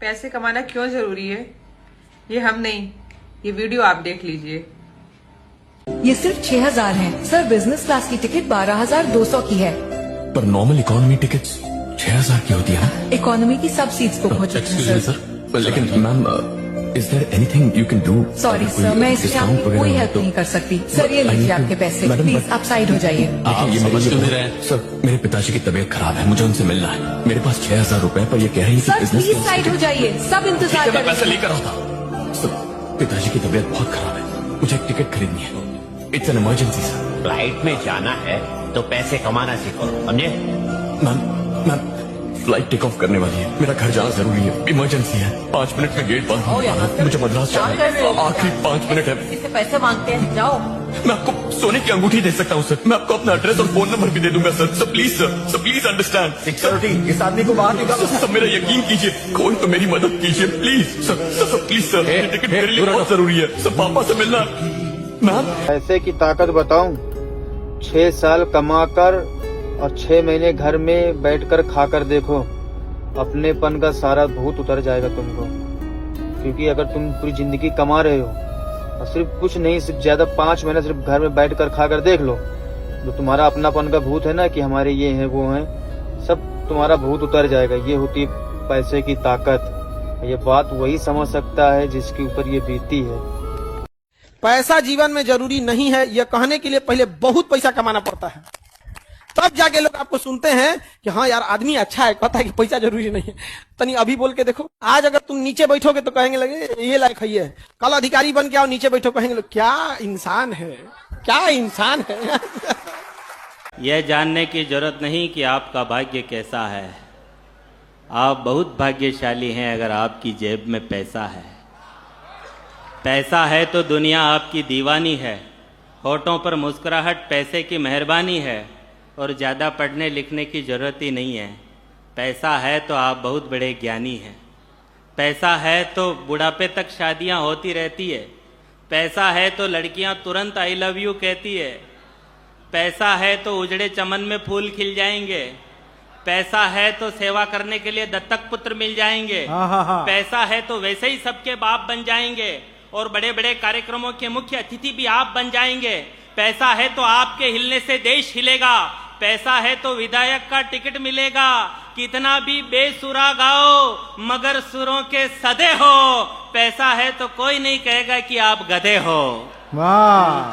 पैसे कमाना क्यों जरूरी है, ये हम नहीं, ये वीडियो आप देख लीजिए। ये सिर्फ 6,000 है सर। बिजनेस क्लास की टिकट 12,200 की है। पर नॉर्मल इकोनॉमी टिकट्स 6,000 की होती है ना? इकोनॉमी की सब सीट्स बुक हो चुकी हैं सर। सर लेकिन ma'am, is there anything you can do? Sorry sir, मैं इसमें आपकी कोई हेल्प नहीं कर सकती। सर ये लीजिए आपके पैसे, प्लीज आप साइड हो जाइए। सर मेरे पिताजी की तबीयत खराब है, मुझे उनसे मिलना है। मेरे पास 6,000 रुपए पर ये कह रही है सर प्लीज साइड हो जाइए, सब इंतजार मैं पैसे करें। लेकर आता हूँ। सर पिताजी की तबीयत बहुत खराब है, मुझे एक टिकट खरीदनी है। It's an emergency sir. Flight में जाना है तो पैसे कमाना सीखो, समझे? मैम फ्लाइट टेक ऑफ करने वाली है, मेरा घर जाना जरूरी है, इमरजेंसी है। 5 मिनट में गेट बंद होने वाला है, मुझे मद्रास जाना है, आखिरी 5 मिनट है। इससे पैसे मांगते हैं, जाओ। मैं आपको सोने की अंगूठी दे सकता हूँ सर, मैं आपको अपना एड्रेस और फोन नंबर भी दे दूंगा sir. Sir please understand. Security, इस आदमी को बाहर निकालो। सर मेरा यकीन कीजिए, कोई तो मेरी मदद कीजिए प्लीज सर प्लीज सर, ये टिकट मेरे लिए बहुत जरूरी है सर, पापा से मिलना। मैम पैसे की ताकत बताऊं, 6 साल कमाकर और 6 महीने घर में बैठकर खाकर देखो, अपनेपन का सारा भूत उतर जाएगा तुमको। क्योंकि अगर तुम पूरी जिंदगी कमा रहे हो और सिर्फ कुछ नहीं, सिर्फ ज्यादा 5 महीने सिर्फ घर में बैठकर खाकर देख लो, जो तुम्हारा अपनापन का भूत है ना कि हमारे ये हैं वो हैं, सब तुम्हारा भूत उतर जाएगा। ये होती है पैसे की ताकत। ये बात वही समझ सकता है जिसके ऊपर ये बीती है। पैसा जीवन में जरूरी नहीं है, यह कहने के लिए पहले बहुत पैसा कमाना पड़ता है, तब जाके लोग आपको सुनते हैं कि हाँ यार आदमी अच्छा है, कहता है कि पैसा जरूरी नहीं है। तनी अभी बोल के देखो, आज अगर तुम नीचे बैठोगे तो कहेंगे लगे ये लायक है, कल अधिकारी बन के आओ नीचे बैठो, कहेंगे लोग क्या इंसान है, क्या इंसान है। यह जानने की जरूरत नहीं कि आपका भाग्य कैसा है, आप बहुत भाग्यशाली हैं अगर आपकी जेब में पैसा है। पैसा है तो दुनिया आपकी दीवानी है, होठों पर मुस्कुराहट पैसे की मेहरबानी है, और ज़्यादा पढ़ने लिखने की ज़रूरत ही नहीं है। पैसा है तो आप बहुत बड़े ज्ञानी हैं। पैसा है तो बुढ़ापे तक शादियां होती रहती है। पैसा है तो लड़कियां तुरंत आई लव यू कहती है। पैसा है तो उजड़े चमन में फूल खिल जाएंगे। पैसा है तो सेवा करने के लिए दत्तक पुत्र मिल जाएंगे। पैसा है तो वैसे ही सबके बाप बन जाएंगे और बड़े बड़े कार्यक्रमों के मुख्य अतिथि भी आप बन जाएंगे। पैसा है तो आपके हिलने से देश हिलेगा। पैसा है तो विधायक का टिकट मिलेगा। कितना भी बेसुरा गाओ मगर सुरों के सदे हो। पैसा है तो कोई नहीं कहेगा कि आप गधे हो। वाह!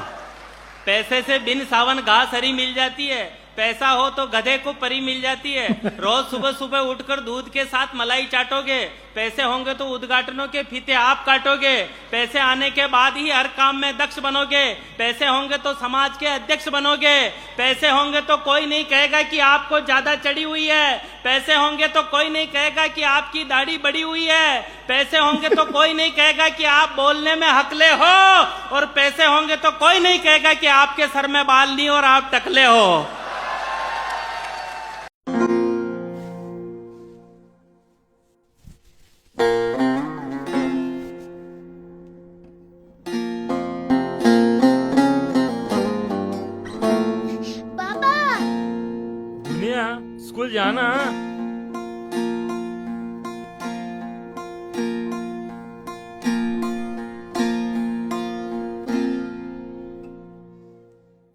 पैसे से बिन सावन घास हरी मिल जाती है। पैसा हो तो गधे को परी मिल जाती है। रोज सुबह सुबह उठकर दूध के साथ मलाई चाटोगे। पैसे होंगे तो उद्घाटनों के फीते आप काटोगे। पैसे आने के बाद ही हर काम में दक्ष बनोगे। पैसे होंगे तो समाज के अध्यक्ष बनोगे। पैसे होंगे तो कोई नहीं कहेगा कि आपको ज्यादा चढ़ी हुई है। पैसे होंगे तो कोई नहीं कहेगा कि आपकी दाढ़ी बड़ी हुई है। पैसे होंगे तो कोई नहीं कहेगा कि आप बोलने में हकले हो। और पैसे होंगे तो कोई नहीं कहेगा कि आपके सर में बाल नहीं और आप टकले हो। स्कूल जाना।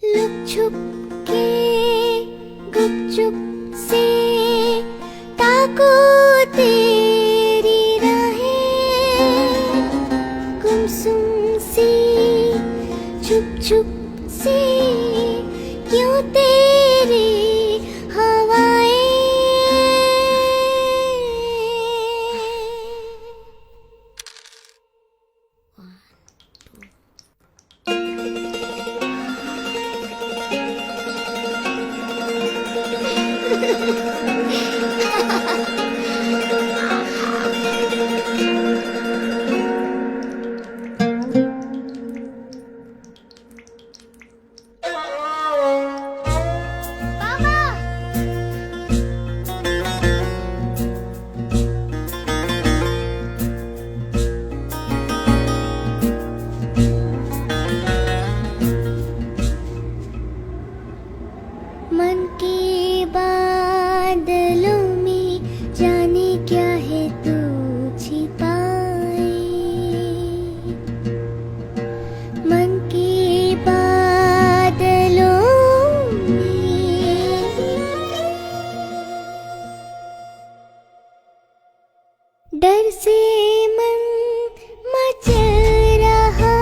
लुक छुप के से मन मचल रहा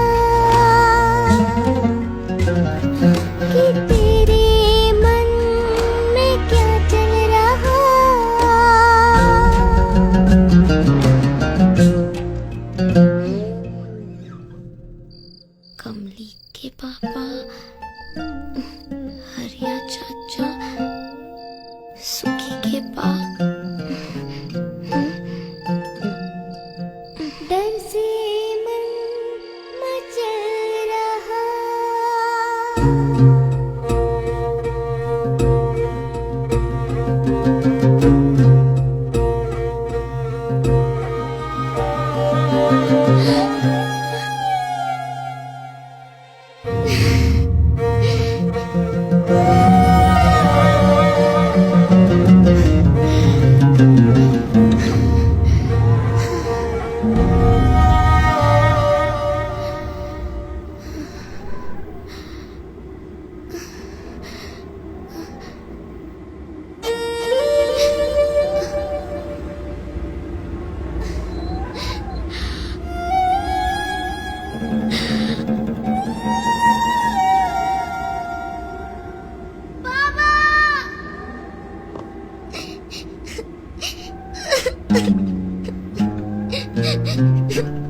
कि तेरे मन में क्या चल रहा। कमली के पापा, हरिया चाचा, सुखी के पाप, डर से मन मचल रहा।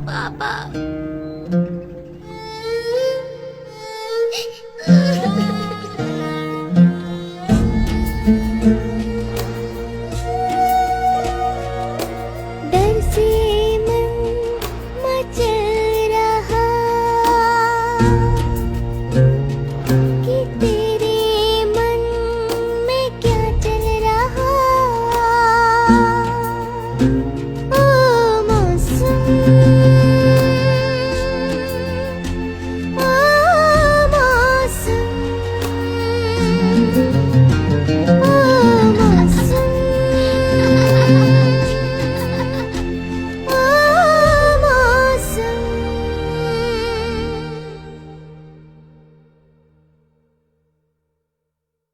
पापा